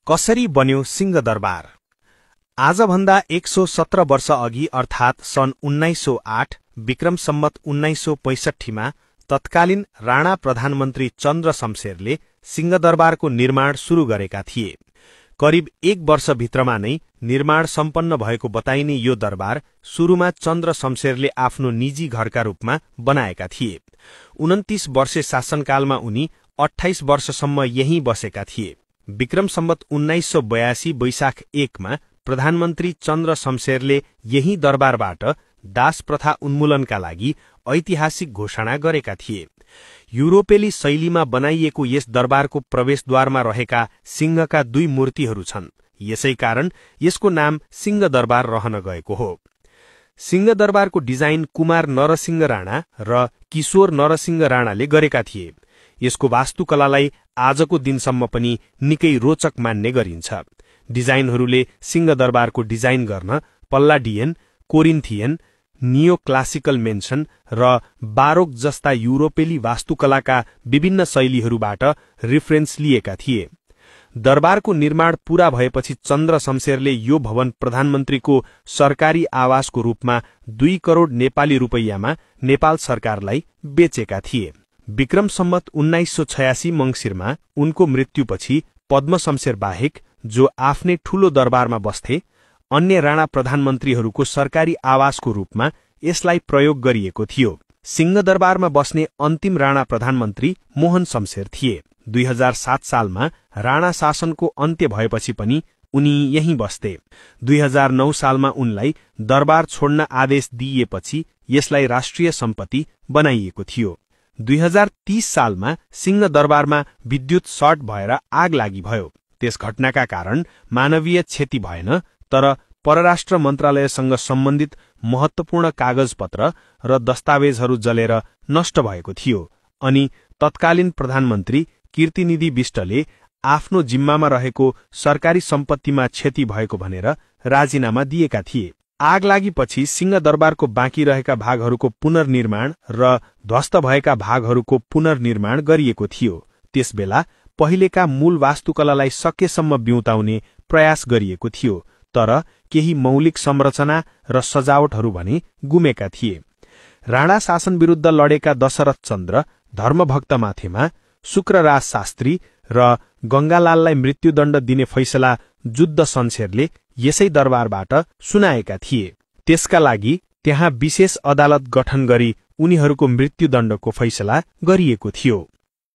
कसरी बन्यो सिंहदरबार? आजभन्दा 117 वर्ष अघि अर्थात् सन् 1908 विक्रम सम्वत 1965 मा तत्कालीन राणा प्रधानमन्त्री चन्द्र शमशेरले सिंहदरबारको निर्माण सुरु गरेका थिए। करिब 1 वर्षभित्रमा नै निर्माण सम्पन्न भएको बताइने यो दरबार सुरुमा चन्द्र शमशेरले आफ्नो निजी घरका रूपमा बनाएका थिए। 29 वर्षे शासनकालमा उनी 28 वर्षसम्म यहीँ बसेका थिए। विक्रम सम्वत 1982 वैशाख 1 मा प्रधानमन्त्री चन्द्र शमशेरले यही दरबारबाट दास प्रथा उन्मूलनका लागि ऐतिहासिक घोषणा गरेका थिए। युरोपेली शैलीमा बनाइएको यस दरबारको प्रवेशद्वारमा रहेका सिंहका 2 मूर्तिहरू छन्। यसैकारण यसको नाम सिंहदरबार रहन गएको हो। सिंहदरबारको डिजाइन कुमार नरसिंह राणा र किशोर नरसिंह राणाले गरेका थिए। यसको वास्तुकलालाई आजको दिनसम्म पनि निकै रोचक मान्ने गरिन्छ। डिजाइनहरूले सिंहदरबारको डिजाइन गर्न पल्लाडियन, कोरिन्थियन, नियो क्लासिकल मेन्सन र बारोक जस्ता युरोपेली वास्तुकलाका विभिन्न शैलीहरूबाट रिफरेन्स लिएका थिए। दरबारको निर्माण पूरा भएपछि चन्द्र शमशेरले यो भवन प्रधानमन्त्रीको सरकारी आवासको रूपमा 2 करोड नेपाली रुपैयाँमा नेपाल सरकारलाई बेचेका थिए। विक्रम सम्वत 1986 मंसिरमा उनको मृत्युपछि पद्म शमशेर बाहेक, जो आफ्नै ठूलो दरबारमा बस्थे, अन्य राणा प्रधानमन्त्रीहरूको सरकारी आवासको रूपमा यसलाई प्रयोग गरिएको थियो। सिंहदरबारमा बस्ने अन्तिम राणा प्रधानमन्त्री मोहन शमशेर थिए। 2007 सालमा राणा शासनको अन्त्य भएपछि पनि उनी यहीँ बस्थे। 2009 सालमा उनलाई दरबार छोड्न आदेश दिइएपछि यसलाई राष्ट्रिय सम्पत्ति बनाइएको थियो। 2030 सालमा सिंहदरबारमा विद्युत सर्ट भएर आग लागि भयो। त्यस घटनाका कारण मानवीय क्षति भएन, तर परराष्ट्र मन्त्रालयसँग सम्बन्धित महत्वपूर्ण कागजपत्र र दस्तावेजहरू जलेर नष्ट भएको थियो अनि तत्कालीन प्रधानमन्त्री कीर्तिनिधि बिष्टले आफ्नो जिम्मामा रहेको सरकारी सम्पत्तिमा क्षति भएको भनेर राजीनामा दिएका थिए। आग लागेपछि सिंहदरबारको बाँकी रहेका भागहरूको पुनर्निर्माण र ध्वस्त भएका भागहरूको पुनर्निर्माण गरिएको थियो। त्यसबेला पहिलेका मूल वास्तुकलालाई सकेसम्म बिउताउने प्रयास गरिएको थियो, तर केही मौलिक संरचना र सजावटहरू भने गुमेका थिए। राणा शासन विरुद्ध लडेका दशरथ चन्द्र, धर्मभक्तमाथेमा, शुक्रराज शास्त्री र गंगालाललाई मृत्युदण्ड दिने फैसला जुद्ध शमशेरले यसै दरबारबाट सुनाएका थिए। त्यसका लागि त्यहाँ विशेष अदालत गठन गरी उनीहरूको मृत्युदण्डको फैसला गरिएको थियो।